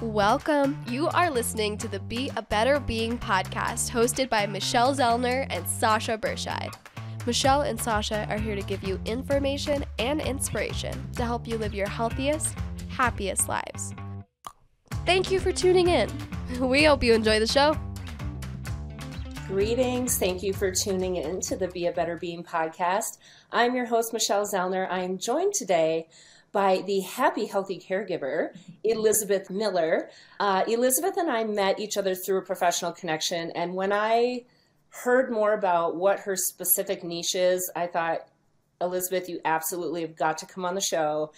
Welcome. You are listening to the Be a Better Being podcast, hosted by Michelle Zellner and Sasha Berscheid. Michelle and Sasha are here to give you information and inspiration to help you live your healthiest, happiest lives. Thank you for tuning in. We hope you enjoy the show. Greetings. Thank you for tuning in to the Be a Better Being podcast. I'm your host, Michelle Zellner. I am joined today by the Happy Healthy Caregiver, Elizabeth Miller. Elizabeth and I met each other through a professional connection, and when I heard more about what her specific niche is, I thought, Elizabeth, you absolutely have got to come on the show,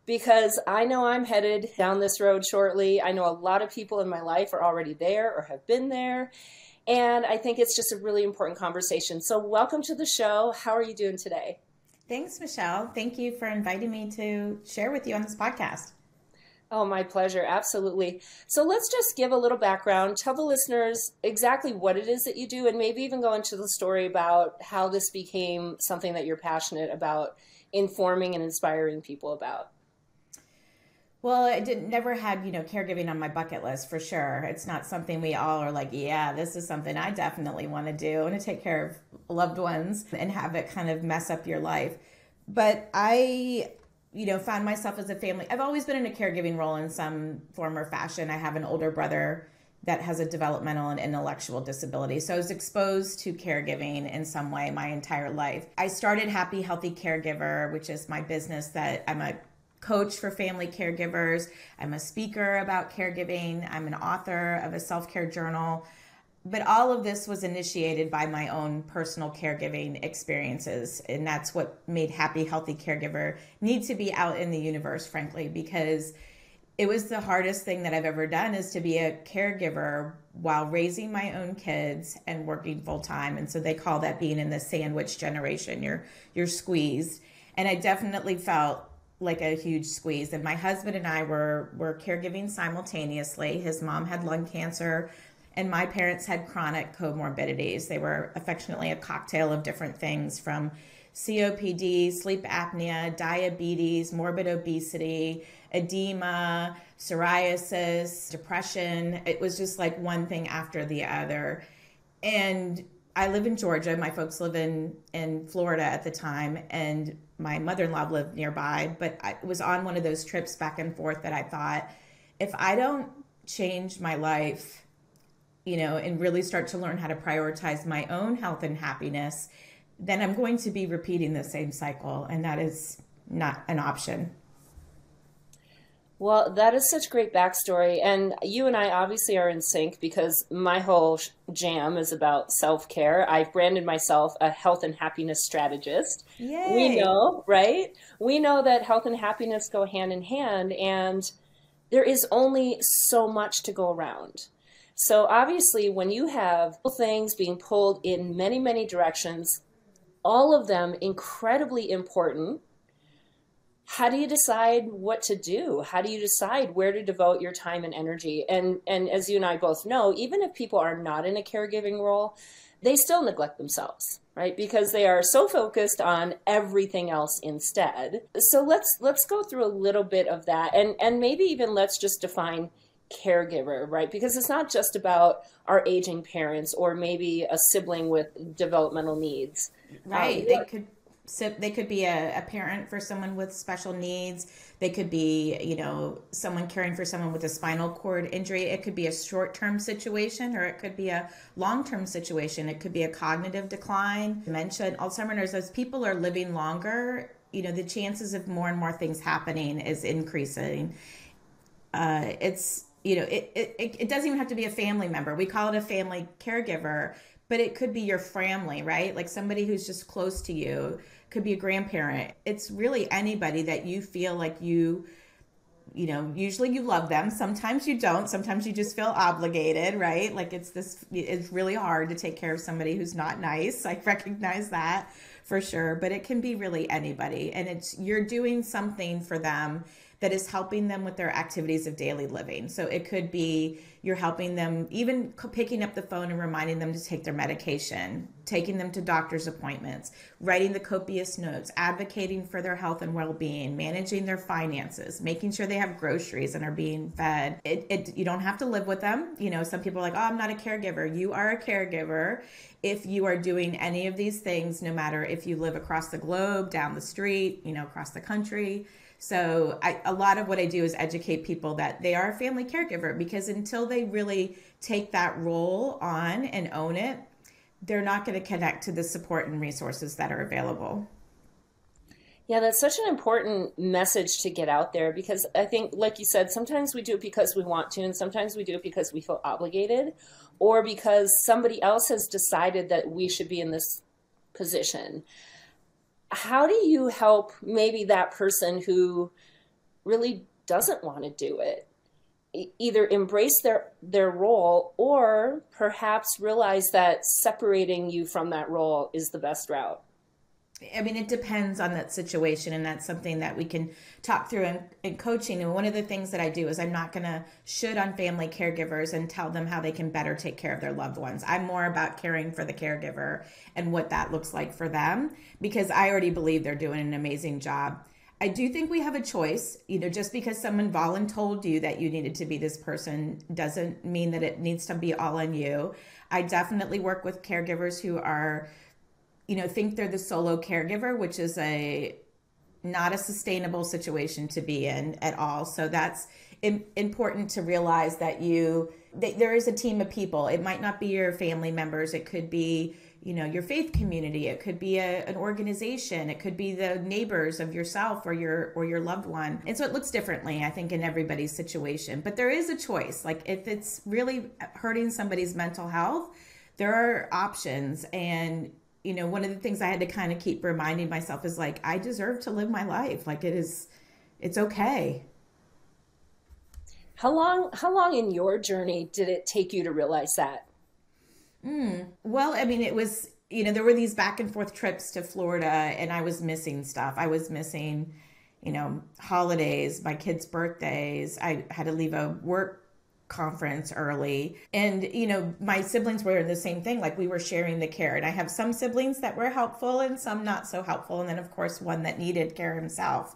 because I know I'm headed down this road shortly. I know a lot of people in my life are already there or have been there, and I think it's just a really important conversation. So welcome to the show. How are you doing today? Thanks, Michelle. Thank you for inviting me to share with you on this podcast. Oh, my pleasure. Absolutely. So let's just give a little background. Tell the listeners exactly what it is that you do, and maybe even go into the story about how this became something that you're passionate about informing and inspiring people about. Well, I never had, caregiving on my bucket list for sure. It's not something we all are like, yeah, this is something I definitely want to do. I want to take care of loved ones and have it kind of mess up your life. But I, found myself as a family. I've always been in a caregiving role in some form or fashion. I have an older brother that has a developmental and intellectual disability. So I was exposed to caregiving in some way my entire life. I started Happy Healthy Caregiver, which is my business that I'm a coach for family caregivers. I'm a speaker about caregiving. I'm an author of a self-care journal. But all of this was initiated by my own personal caregiving experiences. And that's what made Happy Healthy Caregiver need to be out in the universe, frankly, because it was the hardest thing that I've ever done, is to be a caregiver while raising my own kids and working full time. And so they call that being in the sandwich generation. You're squeezed. And I definitely felt like a huge squeeze. And my husband and I were caregiving simultaneously. His mom had lung cancer, and my parents had chronic comorbidities. They were affectionately a cocktail of different things, from COPD, sleep apnea, diabetes, morbid obesity, edema, psoriasis, depression. It was just like one thing after the other. And I live in Georgia. My folks live in Florida at the time, and my mother-in-law lived nearby. But I was on one of those trips back and forth that I thought, if I don't change my life, and really start to learn how to prioritize my own health and happiness, then I'm going to be repeating the same cycle, and that is not an option. Well, that is such great backstory. And you and I obviously are in sync, because my whole jam is about self-care. I've branded myself a health and happiness strategist. Yay. We know, right? We know that health and happiness go hand in hand, and there is only so much to go around. So obviously, when you have things being pulled in many, many directions, all of them incredibly important, how do you decide what to do? How do you decide where to devote your time and energy? And as you and I both know, even if people are not in a caregiving role, they still neglect themselves, right? Because they are so focused on everything else instead. So let's go through a little bit of that, and maybe even let's just define caregiver, right? Because it's not just about our aging parents or maybe a sibling with developmental needs. Right. They could be a parent for someone with special needs. They could be, someone caring for someone with a spinal cord injury. It could be a short-term situation, or it could be a long-term situation. It could be a cognitive decline, dementia, Alzheimer's. As people are living longer, the chances of more and more things happening is increasing. It doesn't even have to be a family member. We call it a family caregiver, but it could be your family, right? Like somebody who's just close to you. Could be a grandparent. It's really anybody that you feel like usually you love them. Sometimes you don't. Sometimes you just feel obligated, right? Like it's really hard to take care of somebody who's not nice. I recognize that for sure, but it can be really anybody. And you're doing something for them that is helping them with their activities of daily living. So it could be you're helping them, even picking up the phone and reminding them to take their medication, taking them to doctor's appointments, writing the copious notes, advocating for their health and well-being, managing their finances, making sure they have groceries and are being fed. You don't have to live with them. You know, some people are like, oh, I'm not a caregiver. You are a caregiver if you are doing any of these things, no matter if you live across the globe, down the street, you know, across the country. So a lot of what I do is educate people that they are a family caregiver, because until they really take that role on and own it, they're not going to connect to the support and resources that are available. Yeah, that's such an important message to get out there, because I think, like you said, sometimes we do it because we want to, and sometimes we do it because we feel obligated, or because somebody else has decided that we should be in this position. How do you help maybe that person who really doesn't want to do it? Either embrace their role, or perhaps realize that separating you from that role is the best route? I mean, it depends on that situation, and that's something that we can talk through in coaching. And one of the things that I do is I'm not going to should on family caregivers and tell them how they can better take care of their loved ones. I'm more about caring for the caregiver and what that looks like for them, because I already believe they're doing an amazing job. I do think we have a choice. You know, just because someone told you that you needed to be this person doesn't mean that it needs to be all on you. I definitely work with caregivers who are, you know, think they're the solo caregiver, which is not a sustainable situation to be in at all. So that's important to realize that there is a team of people. It might not be your family members. It could be, you know, your faith community. It could be an organization. It could be the neighbors of yourself or your loved one. And so it looks differently, I think, in everybody's situation. But there is a choice. Like, if it's really hurting somebody's mental health, there are options. And you know, one of the things I had to kind of keep reminding myself is like, I deserve to live my life. Like, it's okay. How long in your journey did it take you to realize that? Well, I mean, it was, you know, there were these back and forth trips to Florida, and I was missing stuff. I was missing, you know, holidays, my kids' birthdays. I had to leave a work conference early, and you know, my siblings were the same thing. Like, we were sharing the care, and I have some siblings that were helpful and some not so helpful, and then of course one that needed care himself.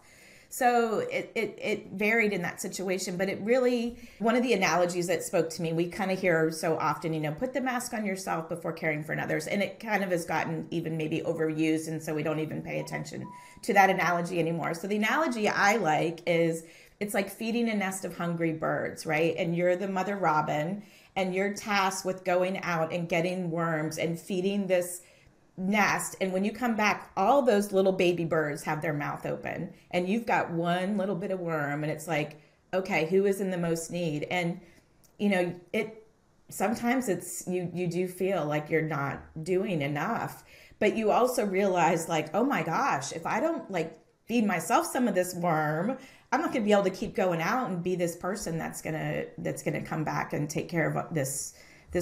So it varied in that situation. But it really, one of the analogies that spoke to me, we kind of hear so often, you know, put the mask on yourself before caring for others, and it kind of has gotten even maybe overused, and so we don't even pay attention to that analogy anymore. So the analogy I like is, it's like feeding a nest of hungry birds, right? And you're the mother robin, and you're tasked with going out and getting worms and feeding this nest. And when you come back, all those little baby birds have their mouth open, and you've got one little bit of worm, and it's like, okay, who is in the most need? And you know, sometimes it's you do feel like you're not doing enough, but you also realize, like, oh my gosh, if I don't like feed myself some of this worm, I'm not going to be able to keep going out and be this person that's gonna come back and take care of this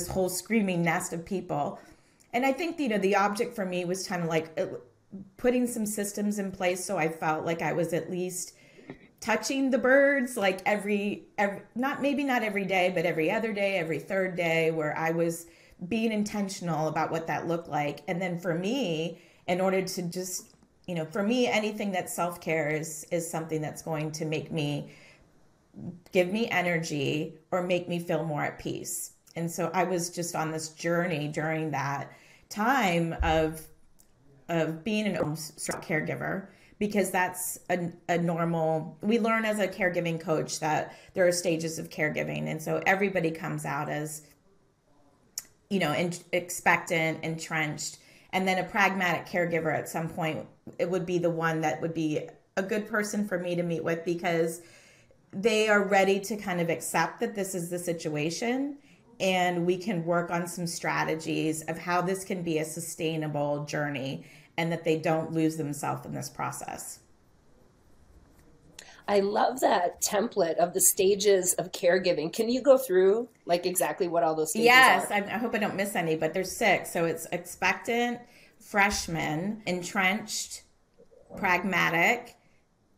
whole screaming nest of people. And I think, you know, the object for me was kind of like putting some systems in place, so I felt like I was at least touching the birds, like every maybe not every day, but every other day, every third day, where I was being intentional about what that looked like. And then for me, in order to just, you know, for me, anything that's self-care is something that's going to give me energy or make me feel more at peace. And so I was just on this journey during that time of being an caregiver, because that's a normal, we learn as a caregiving coach that there are stages of caregiving. And so everybody comes out as, you know, expectant, entrenched, and then a pragmatic caregiver at some point, it would be the one that would be a good person for me to meet with, because they are ready to kind of accept that this is the situation, and we can work on some strategies of how this can be a sustainable journey, and that they don't lose themselves in this process. I love that template of the stages of caregiving. Can you go through like exactly what all those stages are? Yes, I hope I don't miss any, but there's 6. So it's expectant, freshman, entrenched, pragmatic,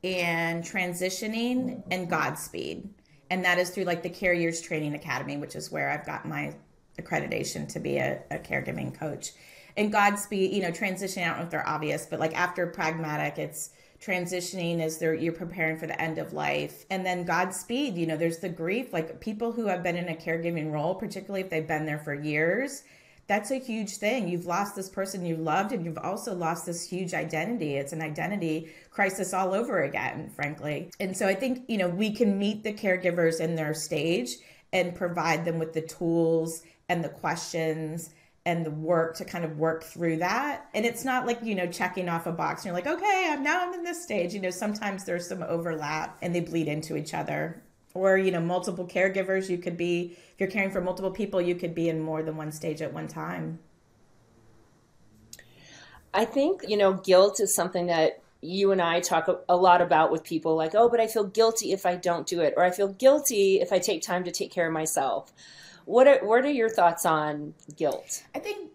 and transitioning and Godspeed. And that is through like the Caregivers Training Academy, which is where I've got my accreditation to be a caregiving coach. And Godspeed, transitioning, I don't know if they're obvious, but like after pragmatic, it's transitioning as you're preparing for the end of life. And then Godspeed, there's the grief, like people who have been in a caregiving role, particularly if they've been there for years, that's a huge thing. You've lost this person you loved, and you've also lost this huge identity. It's an identity crisis all over again, frankly. And so I think, we can meet the caregivers in their stage and provide them with the tools and the questions and the work to kind of work through that. And it's not like, checking off a box and you're like, okay, I'm in this stage. Sometimes there's some overlap and they bleed into each other. Or, multiple caregivers, you could be, if you're caring for multiple people, you could be in more than one stage at one time. I think, guilt is something that you and I talk a lot about with people, like, oh, but I feel guilty if I don't do it, or I feel guilty if I take time to take care of myself. What are your thoughts on guilt? I think,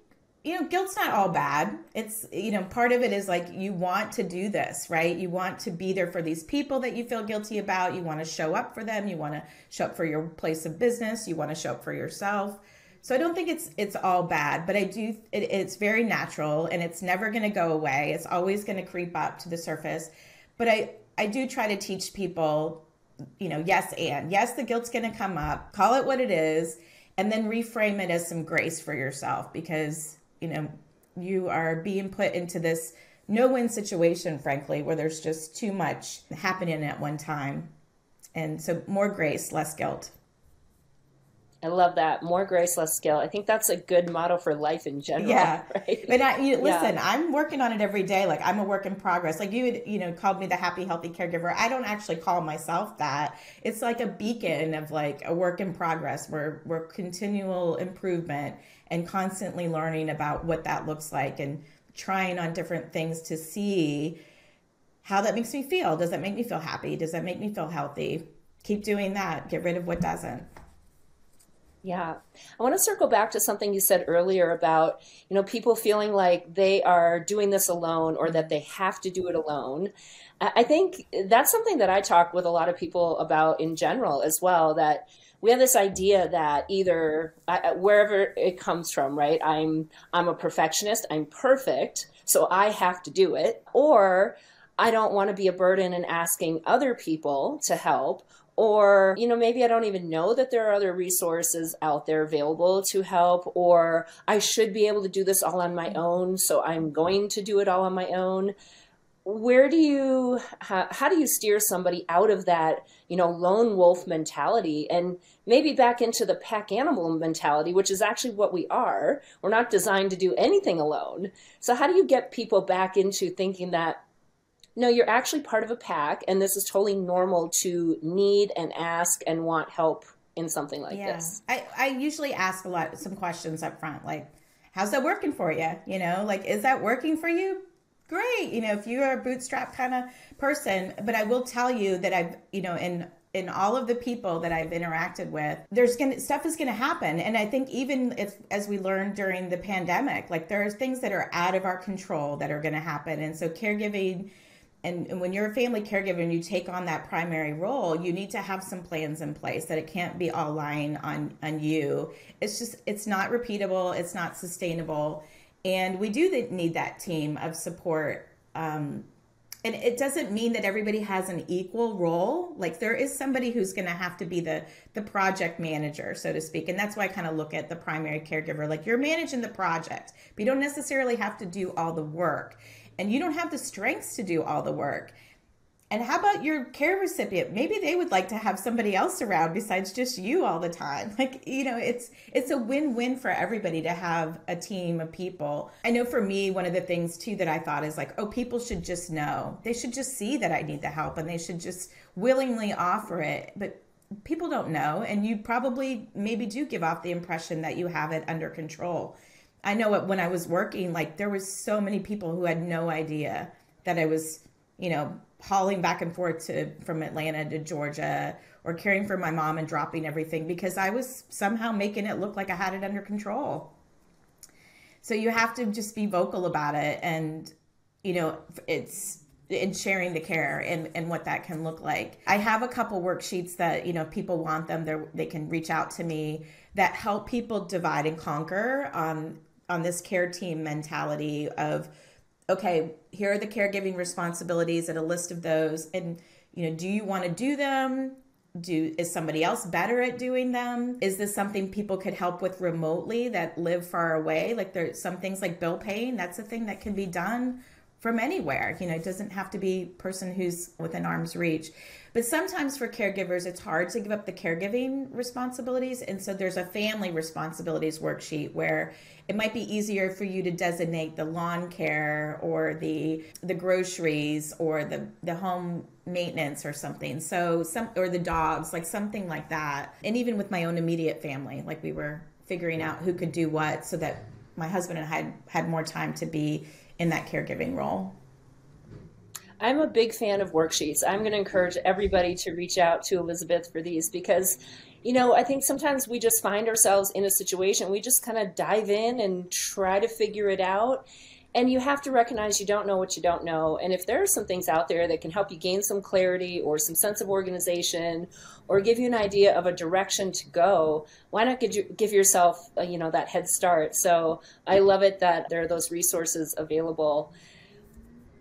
guilt's not all bad. It's, part of it is like you want to do this, right? You want to be there for these people that you feel guilty about. You want to show up for them. You want to show up for your place of business. You want to show up for yourself. So I don't think it's all bad, but it's very natural and it's never going to go away. It's always going to creep up to the surface. But I do try to teach people, yes, the guilt's going to come up, call it what it is, and then reframe it as some grace for yourself because, you are being put into this no-win situation, frankly, where there's just too much happening at one time. And so more grace, less guilt. I love that. More grace, less guilt. I think that's a good motto for life in general. Yeah. Right? But listen, I'm working on it every day. Like I'm a work in progress. Like you had, called me the Happy Healthy Caregiver. I don't actually call myself that. It's like a beacon of like a work in progress. We're continual improvement and constantly learning about what that looks like and trying on different things to see how that makes me feel. Does that make me feel happy? Does that make me feel healthy? Keep doing that. Get rid of what doesn't. Yeah. I want to circle back to something you said earlier about, people feeling like they are doing this alone or that they have to do it alone. I think that's something that I talk with a lot of people about in general as well, that we have this idea that either wherever it comes from, right? I'm a perfectionist, I'm perfect, so I have to do it, or I don't want to be a burden and asking other people to help. Or, maybe I don't even know that there are other resources out there available to help, or I should be able to do this all on my own, so I'm going to do it all on my own. How do you steer somebody out of that, lone wolf mentality and maybe back into the pack animal mentality, which is actually what we are. We're not designed to do anything alone. So how do you get people back into thinking that, no, you're actually part of a pack, and this is totally normal to need and ask and want help in something like this? I usually ask some questions up front, like, how's that working for you? Like, is that working for you? Great. If you're a bootstrap kind of person, but I will tell you that I've, in all of the people that I've interacted with, stuff is going to happen. And I think even as we learned during the pandemic, like there are things that are out of our control that are going to happen. And so caregiving, and when you're a family caregiver and you take on that primary role, you need to have some plans in place, that it can't be all lying on you. It's not repeatable. It's not sustainable. And we do need that team of support. And it doesn't mean that everybody has an equal role. Like there is somebody who's going to have to be the project manager, so to speak. And that's why I kind of look at the primary caregiver, like you're managing the project, but you don't necessarily have to do all the work. And you don't have the strengths to do all the work. And how about your care recipient? Maybe they would like to have somebody else around besides just you all the time. Like, it's a win-win for everybody to have a team of people. I know for me, one of the things too that I thought is like, people should just know. They should just see that I need the help and they should just willingly offer it. But people don't know. And you probably maybe do give off the impression that you have it under control. I know when I was working, like there was so many people who had no idea that I was, hauling back and forth from Atlanta to Georgia or caring for my mom and dropping everything because I was somehow making it look like I had it under control. So you have to just be vocal about it. And, it's in sharing the care and what that can look like. I have a couple worksheets that, if people want them, they can reach out to me, that help people divide and conquer on this care team mentality of, okay, here are the caregiving responsibilities and a list of those. And, do you want to do them? Is somebody else better at doing them? Is this something people could help with remotely that live far away? Like there's some things like bill paying, that's a thing that can be done from anywhere. It doesn't have to be person who's within arm's reach. But sometimes for caregivers, it's hard to give up the caregiving responsibilities. And so there's a family responsibilities worksheet where it might be easier for you to designate the lawn care or the groceries or the home maintenance or something. So or the dogs, like something like that. And even with my own immediate family, like we were figuring out who could do what so that my husband and I had more time to be in that caregiving role. I'm a big fan of worksheets. I'm going to encourage everybody to reach out to Elizabeth for these because, I think sometimes we just find ourselves in a situation, we just kind of dive in and try to figure it out. And you have to recognize you don't know what you don't know. And if there are some things out there that can help you gain some clarity or some sense of organization or give you an idea of a direction to go, why not give yourself, that head start? So I love it that there are those resources available.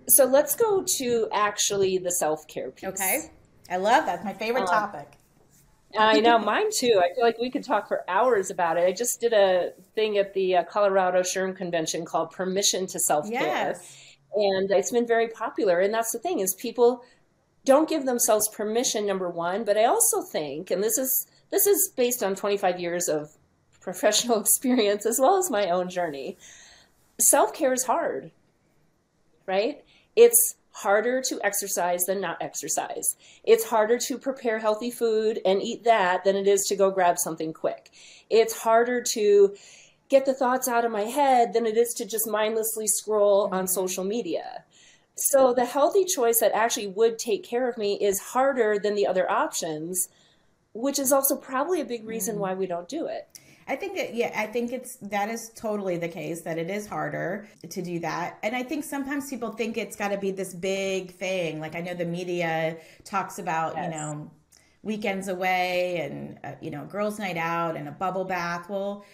So let's go to actually the self-care piece. Okay. I love that. It's my favorite topic. I know, mine too. I feel like we could talk for hours about it. I just did a thing at the Colorado SHRM convention called Permission to Self-Care. Yes. And it's been very popular. And that's the thing is people don't give themselves permission, number one. But I also think, and this is based on 25 years of professional experience as well as my own journey, self-care is hard, right? It's harder to exercise than not exercise. It's harder to prepare healthy food and eat that than it is to go grab something quick. It's harder to get the thoughts out of my head than it is to just mindlessly scroll on social media. So the healthy choice that actually would take care of me is harder than the other options, which is also probably a big reason why we don't do it. I think that is totally the case, that it is harder to do that. And I think sometimes people think it's got to be this big thing. Like I know the media talks about, Yes. Weekends away and, girls' night out and a bubble bath. Well,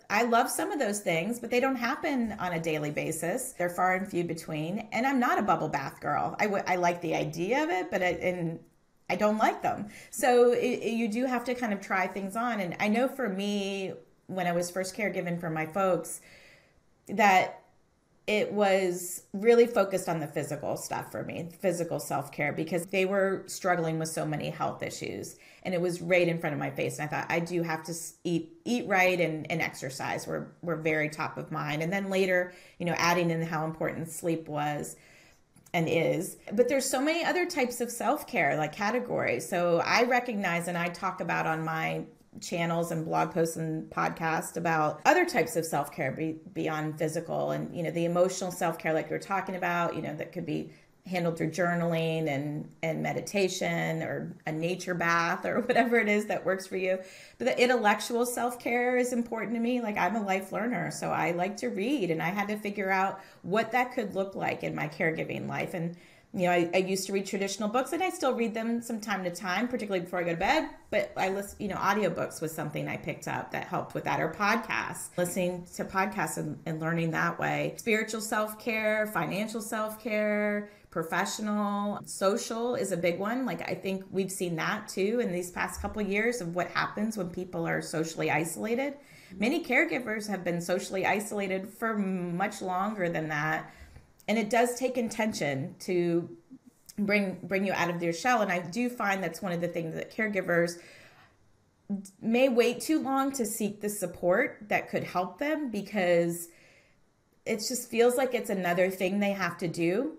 I love some of those things, but they don't happen on a daily basis. They're far and few between. And I'm not a bubble bath girl. I like the idea of it, but I don't like them. So you do have to kind of try things on. And I know for me, when I was first caregiving for my folks, that it was really focused on the physical stuff for me, physical self-care, because they were struggling with so many health issues. And it was right in front of my face. And I thought, I do have to eat right and exercise were very top of mind. And then later, adding in how important sleep was and is. But there's so many other types of self-care, like categories. So I recognize, and I talk about on my channels and blog posts and podcasts about other types of self-care beyond physical and, the emotional self-care like you're talking about, that could be handled through journaling and meditation or a nature bath or whatever it is that works for you. But the intellectual self-care is important to me. Like I'm a life learner, so I like to read, and I had to figure out what that could look like in my caregiving life. And I used to read traditional books, and I still read them from time to time, particularly before I go to bed. But I listen, audiobooks was something I picked up that helped with that, or podcasts, listening to podcasts and learning that way. Spiritual self-care, financial self-care, professional, social is a big one. Like I think we've seen that too in these past couple of years of what happens when people are socially isolated. Many caregivers have been socially isolated for much longer than that. And it does take intention to bring you out of your shell. And I do find that's one of the things that caregivers may wait too long to seek the support that could help them, because it just feels like it's another thing they have to do.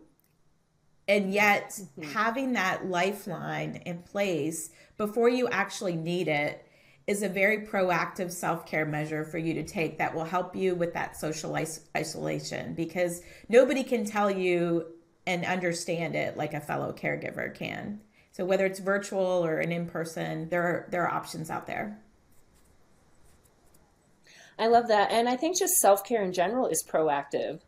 And yet having that lifeline in place before you actually need it is a very proactive self-care measure for you to take that will help you with that social isolation, because nobody can tell you and understand it like a fellow caregiver can. So whether it's virtual or an in-person, there are options out there. I love that. And I think just self-care in general is proactive.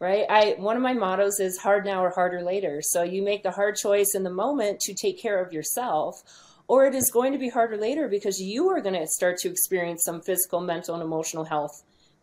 right? One of my mottos is hard now or harder later. So you make the hard choice in the moment to take care of yourself, or it is going to be harder later because you are going to start to experience some physical, mental, and emotional health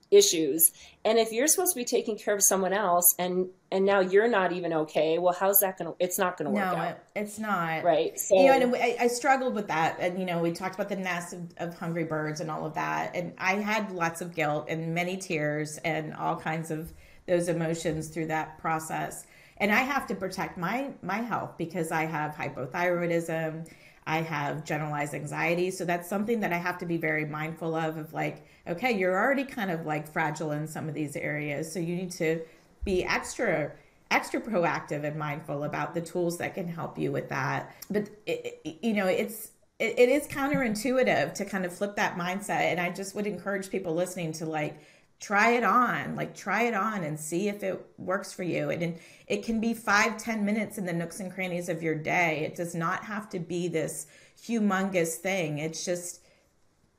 issues. And if you're supposed to be taking care of someone else and now you're not even okay, well, how's that going to, it's not going to work out. No, it's not. Right. So, and I struggled with that. And, we talked about the nest of hungry birds and all of that. And I had lots of guilt and many tears and all kinds of those emotions through that process. And I have to protect my health because I have hypothyroidism. I have generalized anxiety. So that's something that I have to be very mindful of like, okay, you're already kind of like fragile in some of these areas. So you need to be extra proactive and mindful about the tools that can help you with that. But it is counterintuitive to kind of flip that mindset. And I just would encourage people listening to like, try it on and see if it works for you. And it can be 5-10 minutes in the nooks and crannies of your day. It does not have to be this humongous thing. It's just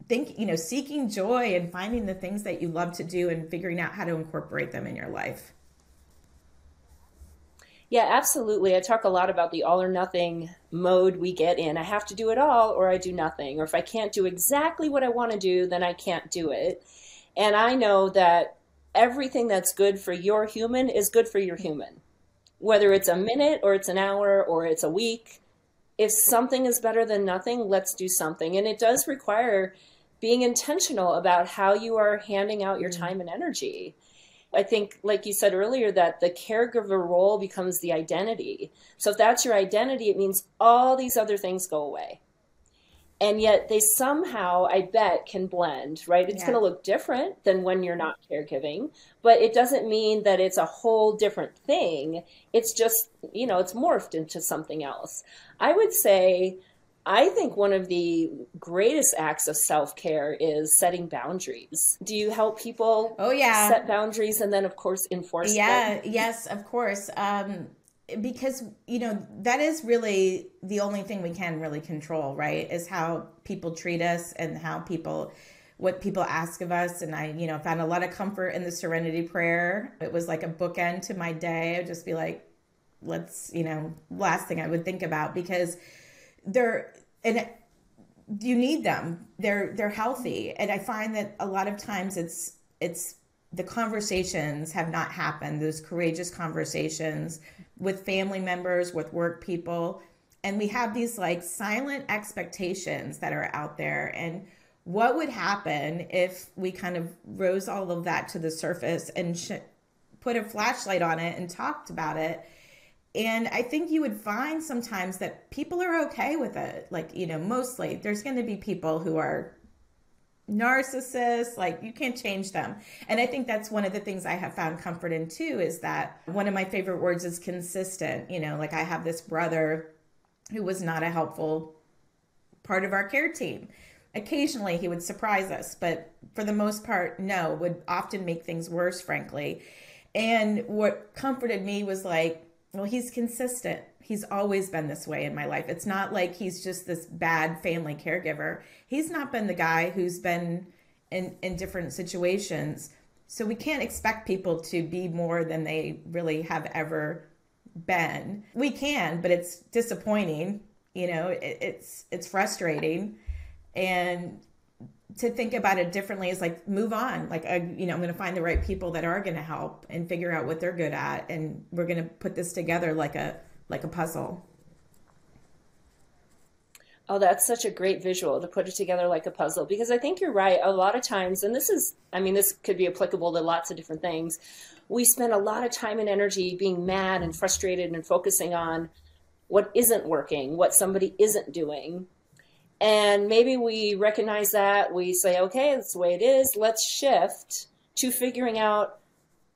seeking joy and finding the things that you love to do and figuring out how to incorporate them in your life. Yeah, absolutely. I talk a lot about the all or nothing mode we get in. I have to do it all or I do nothing. Or if I can't do exactly what I want to do, then I can't do it. And I know that everything that's good for your human is good for your human. Whether it's a minute or it's an hour or it's a week, if something is better than nothing, let's do something. And it does require being intentional about how you are handing out your time and energy. I think, like you said earlier, that the caregiver role becomes the identity. So if that's your identity, it means all these other things go away. And yet they somehow, I bet, can blend, right? It's going to look different than when you're not caregiving, but it doesn't mean that it's a whole different thing. It's just, it's morphed into something else. I would say, I think one of the greatest acts of self-care is setting boundaries. Do you help people set boundaries and then, of course, enforce them? Yes, of course. Because, that is really the only thing we can really control, right? Is how people treat us and what people ask of us. And I, found a lot of comfort in the Serenity Prayer. It was like a bookend to my day. I'd just be like, last thing I would think about, because you need them. They're healthy. And I find that a lot of times it's the conversations have not happened, those courageous conversations with family members, with work people. And we have these like silent expectations that are out there. And what would happen if we kind of rose all of that to the surface and put a flashlight on it and talked about it? And I think you would find sometimes that people are okay with it. Like, mostly there's going to be people who are narcissists, like you can't change them. And I think that's one of the things I have found comfort in too, is that one of my favorite words is consistent. Like I have this brother who was not a helpful part of our care team. Occasionally he would surprise us, but for the most part, no, would often make things worse, frankly. And what comforted me was like, well, he's consistent. He's always been this way in my life. It's not like he's just this bad family caregiver. He's not been the guy who's been in different situations. So we can't expect people to be more than they really have ever been. We can, but it's disappointing. It's frustrating. And to think about it differently is like, move on. Like, I'm going to find the right people that are going to help and figure out what they're good at. And we're going to put this together like a puzzle. Oh, that's such a great visual, to put it together like a puzzle, because I think you're right. A lot of times, and this could be applicable to lots of different things. We spend a lot of time and energy being mad and frustrated and focusing on what isn't working, what somebody isn't doing. And maybe we recognize that, we say, okay, that's the way it is. Let's shift to figuring out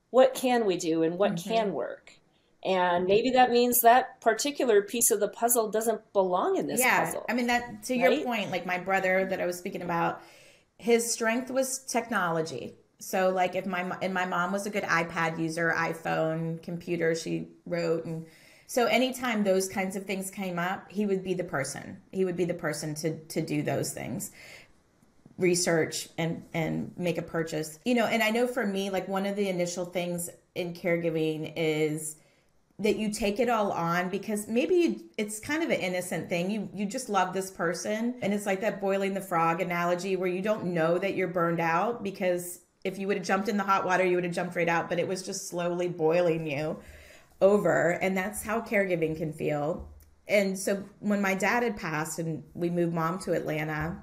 what can we do and what can work. And maybe that means that particular piece of the puzzle doesn't belong in this puzzle. I mean, that to your point, like my brother that I was speaking about, his strength was technology. So like if my mom was a good iPad user, iPhone, computer, she wrote. And so anytime those kinds of things came up, he would be the person. He would be the person to do those things, research and make a purchase. And I know for me, like one of the initial things in caregiving is that you take it all on because maybe it's kind of an innocent thing. You just love this person. And it's like that boiling the frog analogy where you don't know that you're burned out, because if you would have jumped in the hot water, you would have jumped right out, but it was just slowly boiling you over. And that's how caregiving can feel. And so when my dad had passed and we moved mom to Atlanta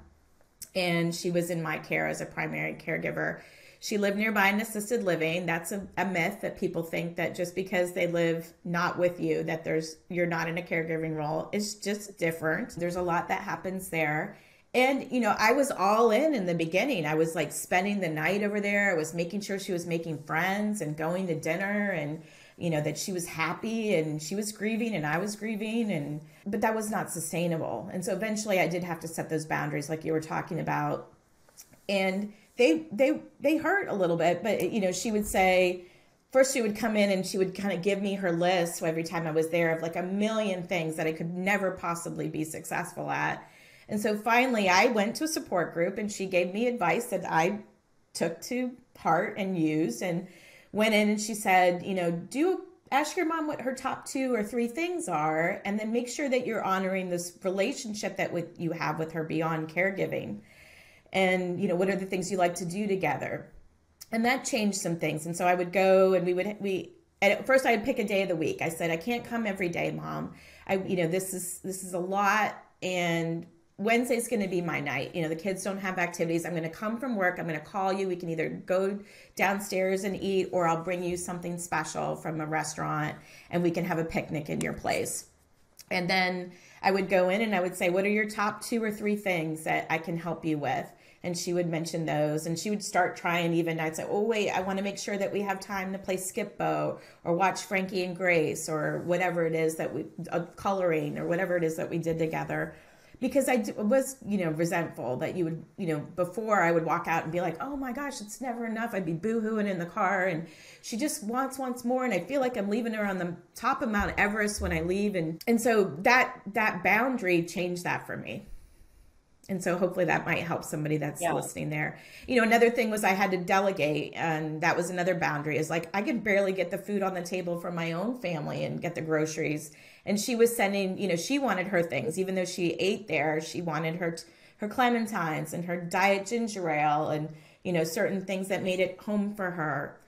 and she was in my care as a primary caregiver, she lived nearby an assisted living. That's a myth that people think that just because they live not with you, that you're not in a caregiving role. It's just different. There's a lot that happens there. And, I was all in the beginning. I was like spending the night over there. I was making sure she was making friends and going to dinner and, that she was happy and she was grieving and I was grieving. But that was not sustainable. And so eventually I did have to set those boundaries like you were talking about. And they hurt a little bit, but she would say, first she would come in and she would kind of give me her list. So every time I was there of like a million things that I could never possibly be successful at. And so finally I went to a support group and she gave me advice that I took to heart and used, and went in and she said, ask your mom what her top 2 or 3 things are, and then make sure that you're honoring this relationship that you have with her beyond caregiving. And, what are the things you like to do together? And that changed some things. And so I would go and at first I'd pick a day of the week. I said, I can't come every day, Mom. This is a lot. And Wednesday's going to be my night. The kids don't have activities. I'm going to come from work. I'm going to call you. We can either go downstairs and eat, or I'll bring you something special from a restaurant and we can have a picnic in your place. And then I would go in and I would say, what are your top 2 or 3 things that I can help you with? And she would mention those, and she would start trying. Even I'd say, oh, wait, I want to make sure that we have time to play skip bow or watch Frankie and Grace or whatever it is that coloring or whatever it is that we did together. Because I was, resentful that you would, before I would walk out and be like, oh my gosh, it's never enough. I'd be boo-hooing in the car and she just wants more. And I feel like I'm leaving her on the top of Mount Everest when I leave. And so that boundary changed that for me. And so hopefully that might help somebody that's listening there. Another thing was I had to delegate, and that was another boundary, is like I could barely get the food on the table for my own family and get the groceries. And she was sending, she wanted her things, even though she ate there. She wanted her clementines and her diet ginger ale and, certain things that made it home for her.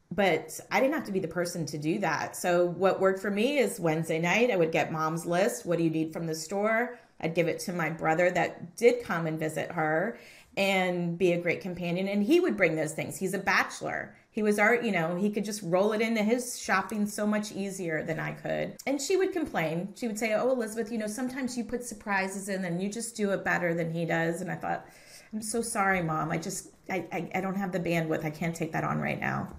But I didn't have to be the person to do that. So what worked for me is Wednesday night, I would get Mom's list. What do you need from the store? I'd give it to my brother that did come and visit her and be a great companion. And he would bring those things. He's a bachelor. He was he could just roll it into his shopping so much easier than I could. And she would complain. She would say, oh, Elizabeth, sometimes you put surprises in and you just do it better than he does. And I thought, I'm so sorry, Mom. I don't have the bandwidth. I can't take that on right now.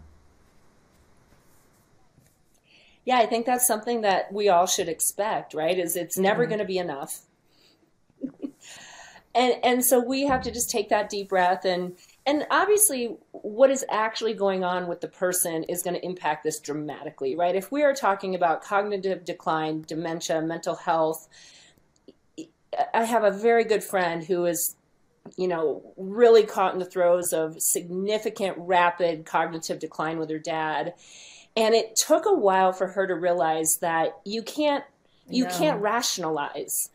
Yeah, I think that's something that we all should expect, right? Is it's never going to be enough. And so we have to just take that deep breath, and obviously what is actually going on with the person is going to impact this dramatically, right? If we are talking about cognitive decline, dementia, mental health, I have a very good friend who is, really caught in the throes of significant, rapid cognitive decline with her dad. And it took a while for her to realize that you can't rationalize.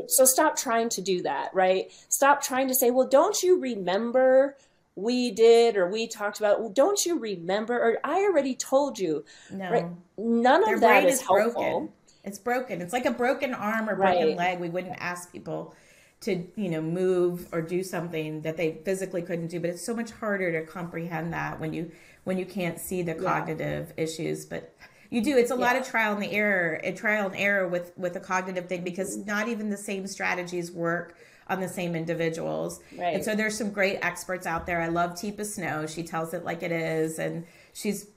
So stop trying to do that, right? Stop trying to say, well, don't you remember we did or we talked about, well, don't you remember? Or I already told you. No. Right? None of that is helpful. Broken. It's broken. It's like a broken arm or broken leg. We wouldn't ask people to, move or do something that they physically couldn't do. But it's so much harder to comprehend that when you can't see the cognitive issues. But you do. It's a lot of trial and error with a cognitive thing, because not even the same strategies work on the same individuals. Right. And so there's some great experts out there. I love Teepa Snow. She tells it like it is. And she's,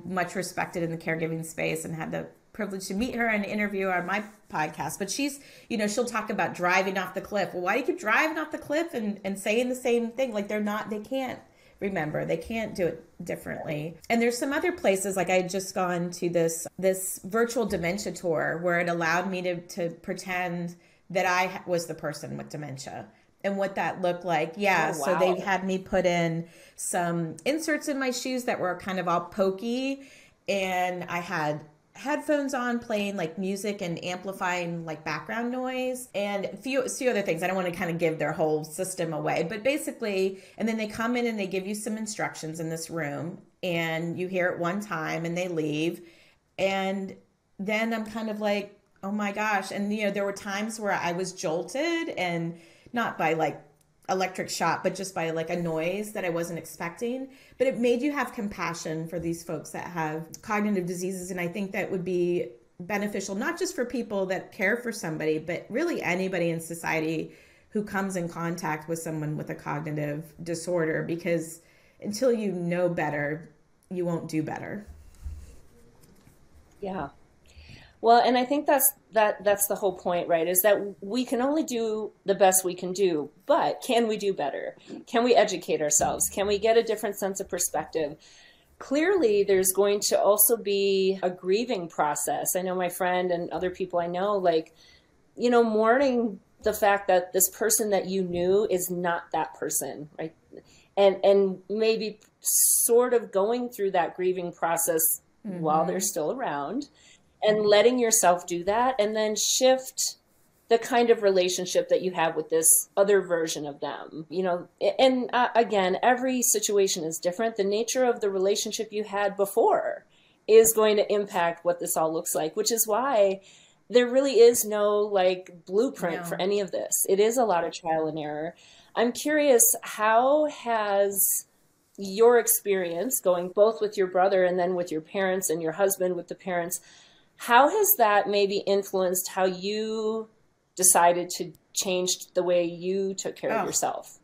much respected in the caregiving space, and had the privilege to meet her and interview her on my podcast. But she's, she'll talk about driving off the cliff. Well, why do you keep driving off the cliff and saying the same thing? Like they can't remember. They can't do it differently. And there's some other places, like I had just gone to this virtual dementia tour where it allowed me to pretend that I was the person with dementia and what that looked like. Yeah. Oh, wow. So they had me put in some inserts in my shoes that were kind of all pokey. and I had headphones on playing like music and amplifying like background noise and a few other things. I don't want to kind of give their whole system away, but basically, and then they come in and they give you some instructions in this room and you hear it one time and they leave. And then I'm kind of like, oh my gosh. And, you know, there were times where I was jolted, and not by like electric shock, but just by like a noise that I wasn't expecting. But it made you have compassion for these folks that have cognitive diseases. And I think that would be beneficial, not just for people that care for somebody, but really anybody in society who comes in contact with someone with a cognitive disorder, because until you know better, you won't do better. Yeah. Well, and I think that's the whole point, right? Is that we can only do the best we can do, but can we do better? Can we educate ourselves? Can we get a different sense of perspective? Clearly, there's going to also be a grieving process. I know my friend and other people I know, like, you know, mourning the fact that this person that you knew is not that person, right? And maybe sort of going through that grieving process while they're still around, and letting yourself do that, and then shift the kind of relationship that you have with this other version of them, you know. And again, every situation is different. The nature of the relationship you had before is going to impact what this all looks like, which is why there really is no like blueprint for any of this. It is a lot of trial and error. I'm curious, how has your experience going both with your brother and then with your parents and your husband with the parents, how has that maybe influenced how you decided to change the way you took care of yourself?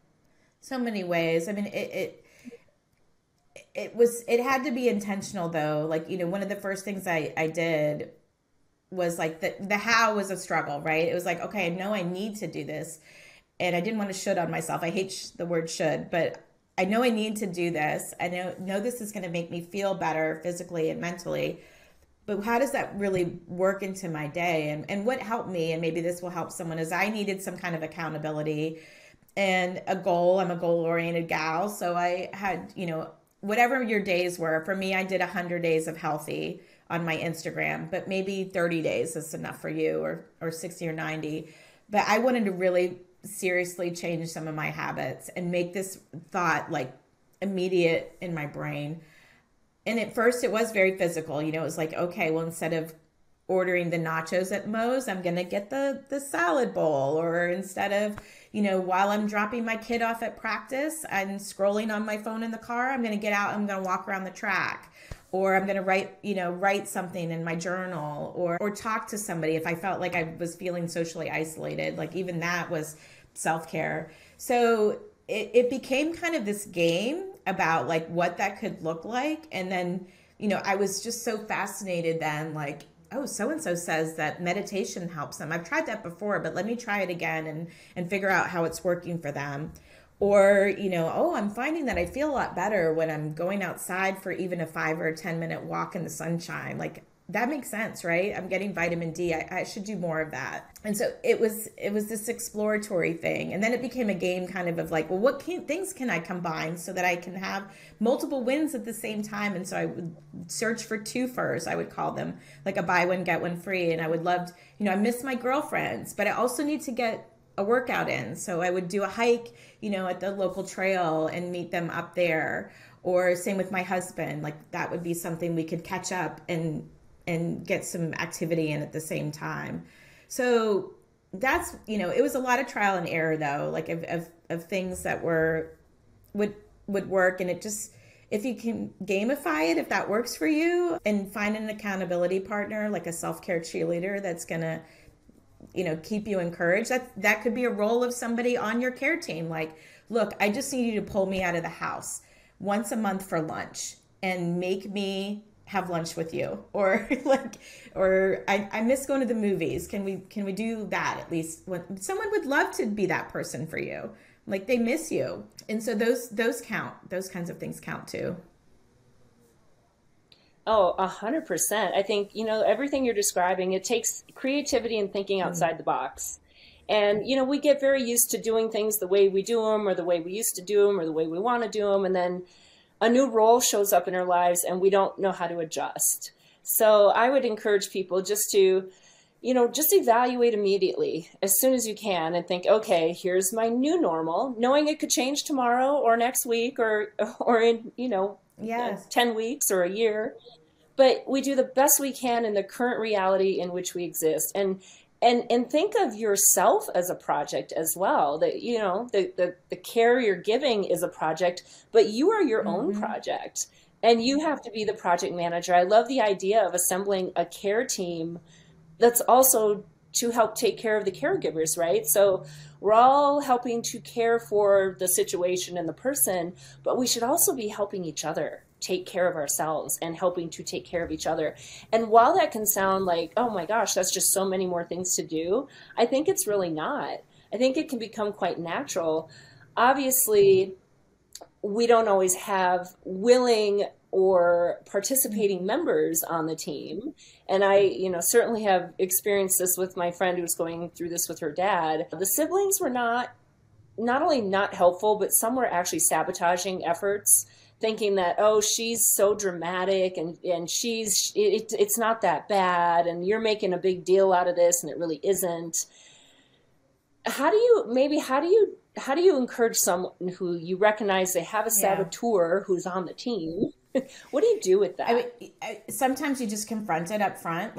So many ways. I mean, it had to be intentional though. Like, you know, one of the first things I did was like the how was a struggle, right? It was like, okay, I know I need to do this, and I didn't want to should on myself. I hate the word should, but I know I need to do this. I know this is going to make me feel better physically and mentally. But how does that really work into my day? And what helped me, and maybe this will help someone, is I needed some kind of accountability and a goal. I'm a goal-oriented gal. So I had, you know, whatever your days were. For me, I did 100 days of healthy on my Instagram, but maybe 30 days is enough for you, or 60 or 90. But I wanted to really seriously change some of my habits and make this thought like immediate in my brain. And at first it was very physical. You know, it was like, okay, well, instead of ordering the nachos at Moe's, I'm going to get the salad bowl. Or instead of, you know, while I'm dropping my kid off at practice and scrolling on my phone in the car, I'm going to get out, I'm going to walk around the track. Or I'm going to write something in my journal, or talk to somebody if I felt like I was feeling socially isolated. Like even that was self-care. So it became kind of this game about like what that could look like. And then, you know, I was just so fascinated then, like, oh, so-and-so says that meditation helps them. I've tried that before, but let me try it again and figure out how it's working for them. Or, you know, oh, I'm finding that I feel a lot better when I'm going outside for even a 5 or 10 minute walk in the sunshine. Like that makes sense, right? I'm getting vitamin D. I should do more of that. And so it was this exploratory thing. And then it became a game kind of like, well, what things can I combine so that I can have multiple wins at the same time? And so I would search for twofers, I would call them, like a buy one, get one free. And I would love, I miss my girlfriends, but I also need to get a workout in. So I would do a hike, at the local trail and meet them up there. Or same with my husband, like that would be something we could catch up and get some activity in at the same time. So that's, it was a lot of trial and error though, like of things that would work. And it just, if you can gamify it, if that works for you, and find an accountability partner, like a self-care cheerleader that's gonna, keep you encouraged. That could be a role of somebody on your care team. Like, look, I just need you to pull me out of the house once a month for lunch and make me have lunch with you. Or I miss going to the movies. Can we do that at least? Someone would love to be that person for you. Like they miss you. And so those count. Those kinds of things count too. Oh, 100%. I think, everything you're describing, it takes creativity and thinking outside the box. And, we get very used to doing things the way we do them, or the way we used to do them, or the way we want to do them. And then a new role shows up in our lives and we don't know how to adjust. So I would encourage people just to, just evaluate immediately as soon as you can and think, okay, here's my new normal, knowing it could change tomorrow or next week or in, Yes. 10 weeks or a year. But we do the best we can in the current reality in which we exist. And think of yourself as a project as well. That the care you're giving is a project, but you are your own project. And you have to be the project manager. I love the idea of assembling a care team that's also to help take care of the caregivers, right? So we're all helping to care for the situation and the person, but we should also be helping each other take care of ourselves and helping to take care of each other. And while that can sound like, oh my gosh, that's just so many more things to do, I think it's really not. I think it can become quite natural. Obviously, we don't always have willing or participating members on the team. And I, certainly have experienced this with my friend who's going through this with her dad. The siblings were not only not helpful, but some were actually sabotaging efforts, thinking that, oh, she's so dramatic and it's not that bad and you're making a big deal out of this and it really isn't. How do you encourage someone who you recognize they have a saboteur who's on the team? What do you do with that? Sometimes you just confront it up front,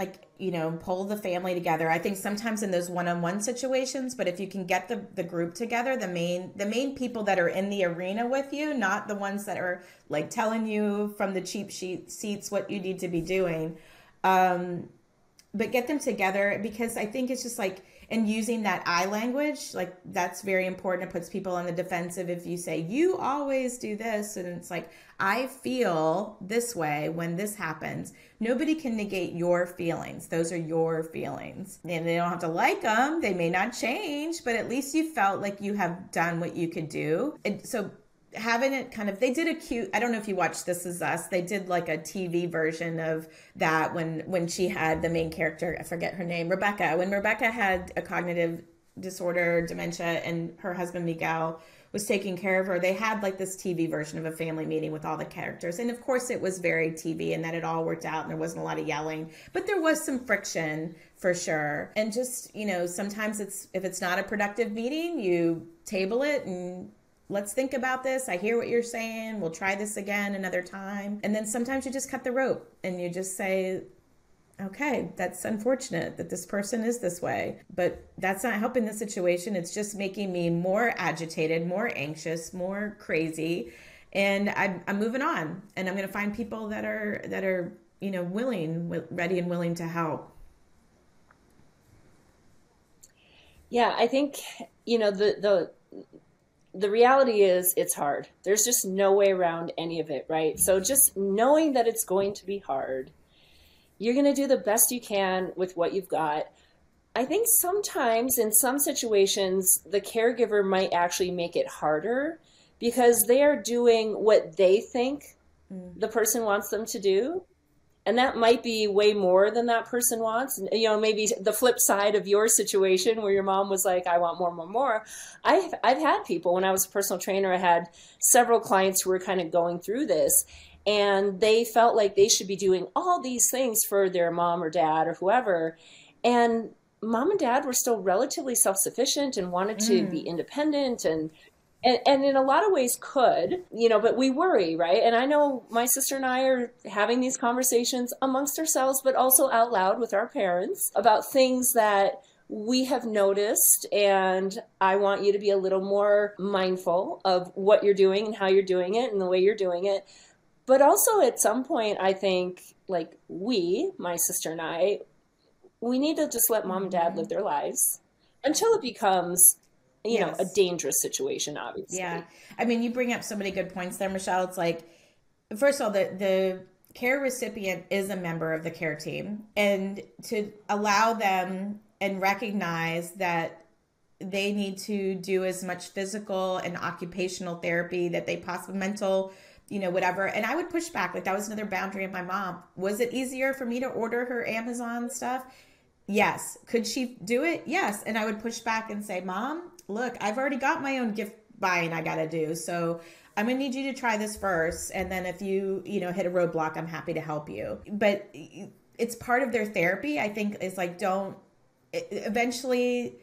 pull the family together. I think sometimes in those one-on-one situations, but if you can get the group together, the main people that are in the arena with you, not the ones that are like telling you from the cheap seats what you need to be doing, but get them together, because I think it's just and using that I language, that's very important. It puts people on the defensive. If you say, you always do this, and it's like, I feel this way when this happens. Nobody can negate your feelings. Those are your feelings. And they don't have to like them. They may not change, but at least you felt like you have done what you could do. And so having it they did a cute, I don't know if you watched This Is Us, they did a TV version of that when she had the main character, I forget her name, Rebecca. When Rebecca had a cognitive disorder, dementia, and her husband Miguel was taking care of her, they had this TV version of a family meeting with all the characters. And of course it was very TV, and that it all worked out and there wasn't a lot of yelling, but there was some friction for sure. And just, sometimes if it's not a productive meeting, you table it and let's think about this. I hear what you're saying. We'll try this again another time. And then sometimes you just cut the rope and you just say, okay, that's unfortunate that this person is this way, but that's not helping the situation. It's just making me more agitated, more anxious, more crazy. And I'm moving on, and I'm going to find people that are, willing, ready and willing to help. Yeah, I think, the reality is it's hard. There's just no way around any of it, right? So just knowing that it's going to be hard, you're going to do the best you can with what you've got. I think sometimes in some situations, the caregiver might actually make it harder because they are doing what they think the person wants them to do. And that might be way more than that person wants. Maybe the flip side of your situation where your mom was like, I want more, more, more. I've had people, when I was a personal trainer, I had several clients who were kind of going through this, and they felt like they should be doing all these things for their mom or dad or whoever. And mom and dad were still relatively self-sufficient and wanted to be independent and in a lot of ways could, but we worry, right? And I know my sister and I are having these conversations amongst ourselves, but also out loud with our parents about things that we have noticed. And I want you to be a little more mindful of what you're doing and how you're doing it and the way you're doing it. But also at some point, I think my sister and I, we need to just let mom and dad live their lives until it becomes a dangerous situation, obviously. Yeah. I mean, you bring up so many good points there, Michelle. It's first of all, the care recipient is a member of the care team, and to allow them and recognize that they need to do as much physical and occupational therapy that they possibly, mental, whatever. And I would push back. That was another boundary of my mom. Was it easier for me to order her Amazon stuff? Yes. Could she do it? Yes. And I would push back and say, Mom, look, I've already got my own gift buying I got to do. So I'm going to need you to try this first. And then if you know, hit a roadblock, I'm happy to help you. But it's part of their therapy, I think, is like, eventually,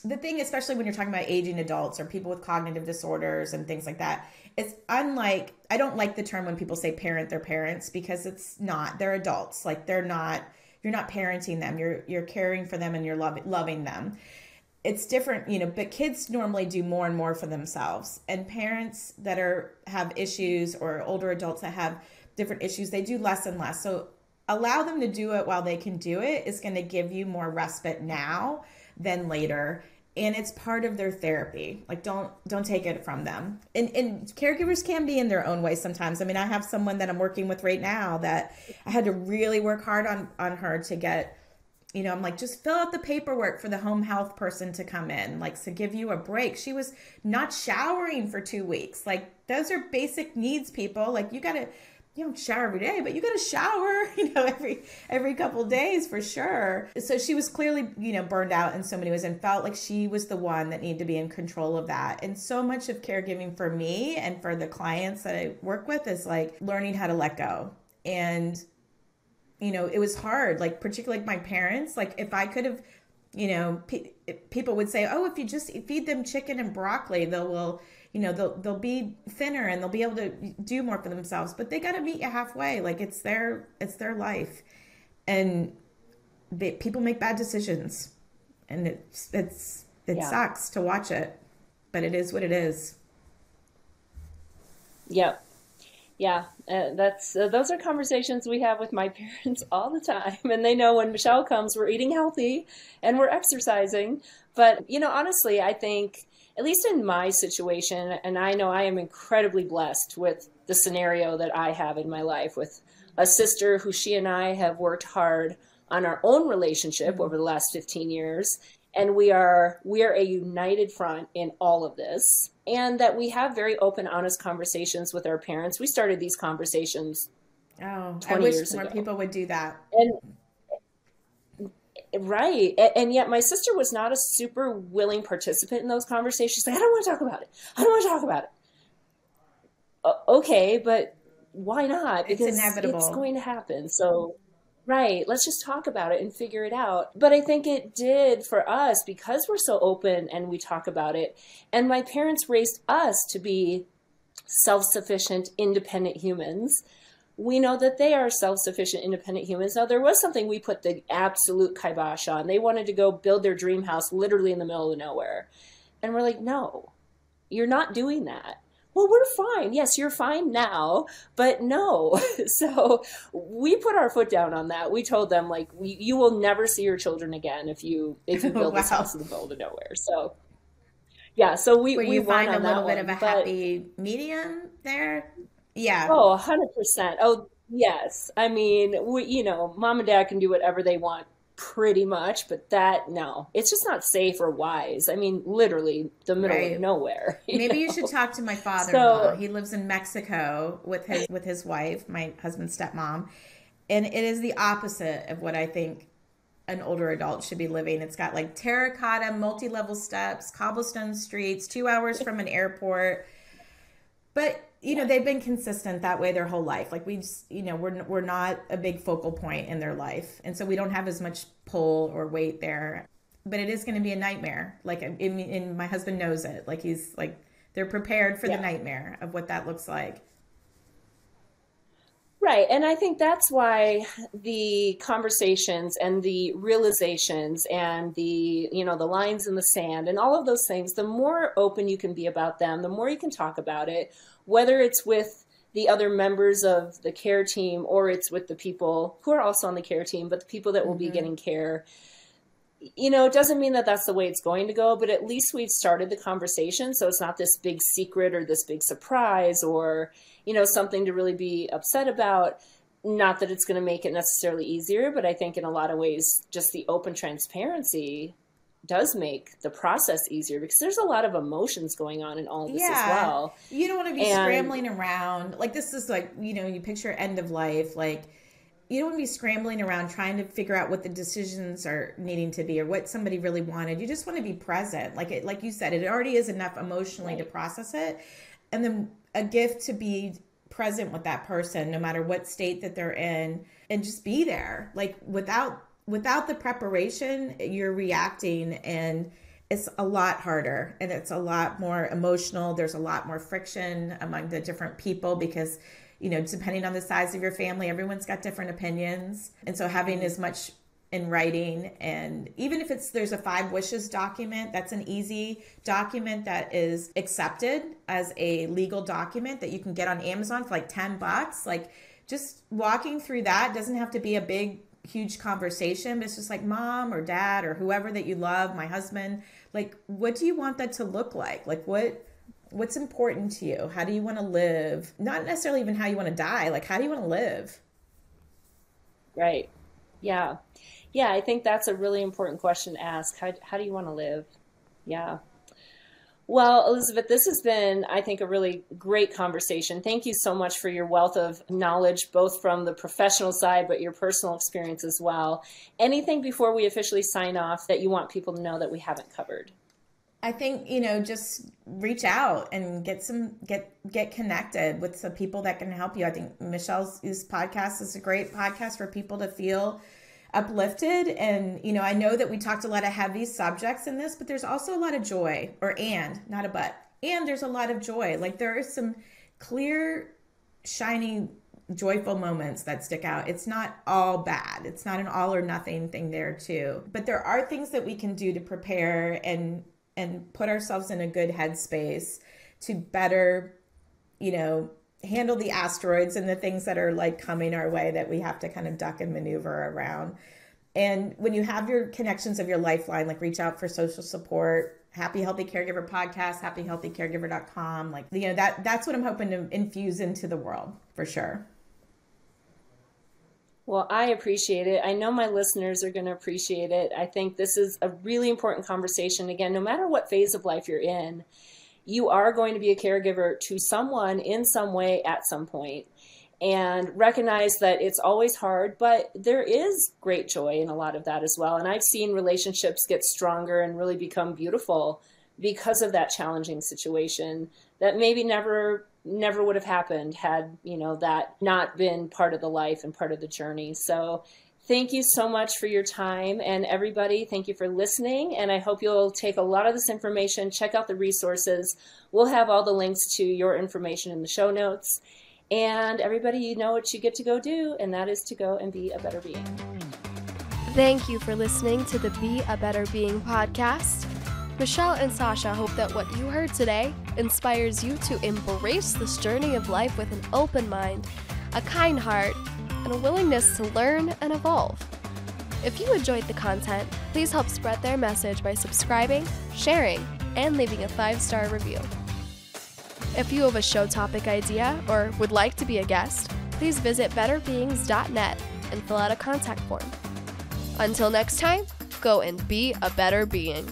the thing, especially when you're talking about aging adults or people with cognitive disorders and things like that, it's unlike, I don't like the term when people say parent their parents, because it's not, they're adults. Like you're not parenting them. You're caring for them and you're loving them. It's different, you know, but kids normally do more and more for themselves, and parents that have issues, or older adults that have different issues, they do less and less. So allow them to do it while they can do it is going to give you more respite now than later. And it's part of their therapy. Like, don't take it from them. And caregivers can be in their own way sometimes. I mean, I have someone that I'm working with right now that I had to really work hard on her to get, you know, I'm like, just fill out the paperwork for the home health person to come in, like, to give you a break. She was not showering for 2 weeks. Like, those are basic needs, people. Like, you don't shower every day, but you got to shower, you know, every couple of days for sure. So she was clearly, you know, burned out in so many ways, and felt like she was the one that needed to be in control of that. And so much of caregiving for me and for the clients that I work with is like learning how to let go. And, you know, it was hard, like particularly like my parents, like if I could have, you know, people would say, oh, if you just feed them chicken and broccoli, they'll be thinner and they'll be able to do more for themselves. But they got to meet you halfway. Like it's their life, and people make bad decisions, and it sucks to watch it, but it is what it is. Yep. Yeah, those are conversations we have with my parents all the time, and they know when Michelle comes, we're eating healthy and we're exercising. But, you know, honestly, I think, at least in my situation, and I know I am incredibly blessed with the scenario that I have in my life with a sister who she and I have worked hard on our own relationship over the last 15 years. And we are a united front in all of this, and that we have very open, honest conversations with our parents. We started these conversations 20 I wish years more ago. people would do that. Right. And yet my sister was not a super willing participant in those conversations. She's like, I don't want to talk about it. I don't want to talk about it. Okay, but why not? Because it's inevitable. It's going to happen. So, right. Let's just talk about it and figure it out. But I think it did for us, because we're so open and we talk about it. And my parents raised us to be self-sufficient, independent humans. We know that they are self-sufficient, independent humans. Now, there was something we put the absolute kibosh on. They wanted to go build their dream house literally in the middle of nowhere. And we're like, no, you're not doing that. Well, we're fine. Yes, you're fine now, but no. So we put our foot down on that. We told them, like, you will never see your children again if you build this house in the middle of nowhere. So, yeah, so we find won a on little that bit one, of a happy medium there. Yeah. Oh, 100%. Oh, yes. I mean, mom and dad can do whatever they want pretty much, but no, it's just not safe or wise. I mean, literally the middle of nowhere. Maybe you should talk to my father-in-law. He lives in Mexico with his wife, my husband's stepmom. And it is the opposite of what I think an older adult should be living. It's got like terracotta, multi-level steps, cobblestone streets, 2 hours from an airport. But, you know, they've been consistent that way their whole life. Like we just, you know, we're not a big focal point in their life. And so we don't have as much pull or weight there. But it is going to be a nightmare. Like, and my husband knows it. Like they're prepared for the nightmare of what that looks like. Right. And I think that's why the conversations and the realizations and the lines in the sand and all of those things, the more open you can be about them, the more you can talk about it, whether it's with the other members of the care team or it's with the people who are also on the care team, but the people that will be getting care. You know, it doesn't mean that that's the way it's going to go, but at least we've started the conversation. So it's not this big secret or this big surprise or, you know, something to really be upset about. Not that it's going to make it necessarily easier, but I think in a lot of ways, just the open transparency does make the process easier because there's a lot of emotions going on in all of this as well. You don't want to be scrambling around. Like this is like, you know, you picture end of life, like, don't want to be scrambling around trying to figure out what the decisions are needing to be or what somebody really wanted. You just want to be present. Like you said, it already is enough emotionally to process it. And then a gift to be present with that person, no matter what state that they're in, and just be there. Like without the preparation, you're reacting, and it's a lot harder and it's a lot more emotional. There's a lot more friction among the different people because, depending on the size of your family, everyone's got different opinions. And so having as much in writing, and even if there's a 5 wishes document, that's an easy document that is accepted as a legal document that you can get on Amazon for like $10. Like just walking through that doesn't have to be a big, huge conversation, but it's just like mom or dad or whoever that you love, my husband, like, what do you want that to look like? Like what's important to you? How do you want to live? Not necessarily even how you want to die. Like, how do you want to live? Right. Yeah. Yeah. I think that's a really important question to ask. How do you want to live? Yeah. Well, Elizabeth, this has been, I think, a really great conversation. Thank you so much for your wealth of knowledge, both from the professional side, but your personal experience as well. Anything before we officially sign off that you want people to know that we haven't covered? I think, just reach out and get connected with some people that can help you. I think Michelle's podcast is a great podcast for people to feel uplifted. And, I know that we talked a lot of heavy subjects in this, but there's also a lot of joy, not a but. And there's a lot of joy. Like there are some clear, shiny, joyful moments that stick out. It's not all bad. It's not an all or nothing thing there too. But there are things that we can do to prepare and put ourselves in a good headspace to better, handle the asteroids and the things that are like coming our way that we have to kind of duck and maneuver around. And when you have your connections of your lifeline, like reach out for social support. Happy Healthy Caregiver podcast, happyhealthycaregiver.com. Like, that's what I'm hoping to infuse into the world for sure. Well, I appreciate it. I know my listeners are going to appreciate it. I think this is a really important conversation. Again, no matter what phase of life you're in, you are going to be a caregiver to someone in some way at some point. And recognize that it's always hard, but there is great joy in a lot of that as well. And I've seen relationships get stronger and really become beautiful because of that challenging situation that maybe never would have happened had, that not been part of the life and part of the journey. So thank you so much for your time. And everybody, thank you for listening. And I hope you'll take a lot of this information, check out the resources. We'll have all the links to your information in the show notes. And everybody, you know what you get to go do, and that is to go and be a better being. Thank you for listening to the Be a Better Being podcast. Michelle and Sasha hope that what you heard today inspires you to embrace this journey of life with an open mind, a kind heart, and a willingness to learn and evolve. If you enjoyed the content, please help spread their message by subscribing, sharing, and leaving a 5-star review. If you have a show topic idea or would like to be a guest, please visit betterbeings.net and fill out a contact form. Until next time, go and be a better being.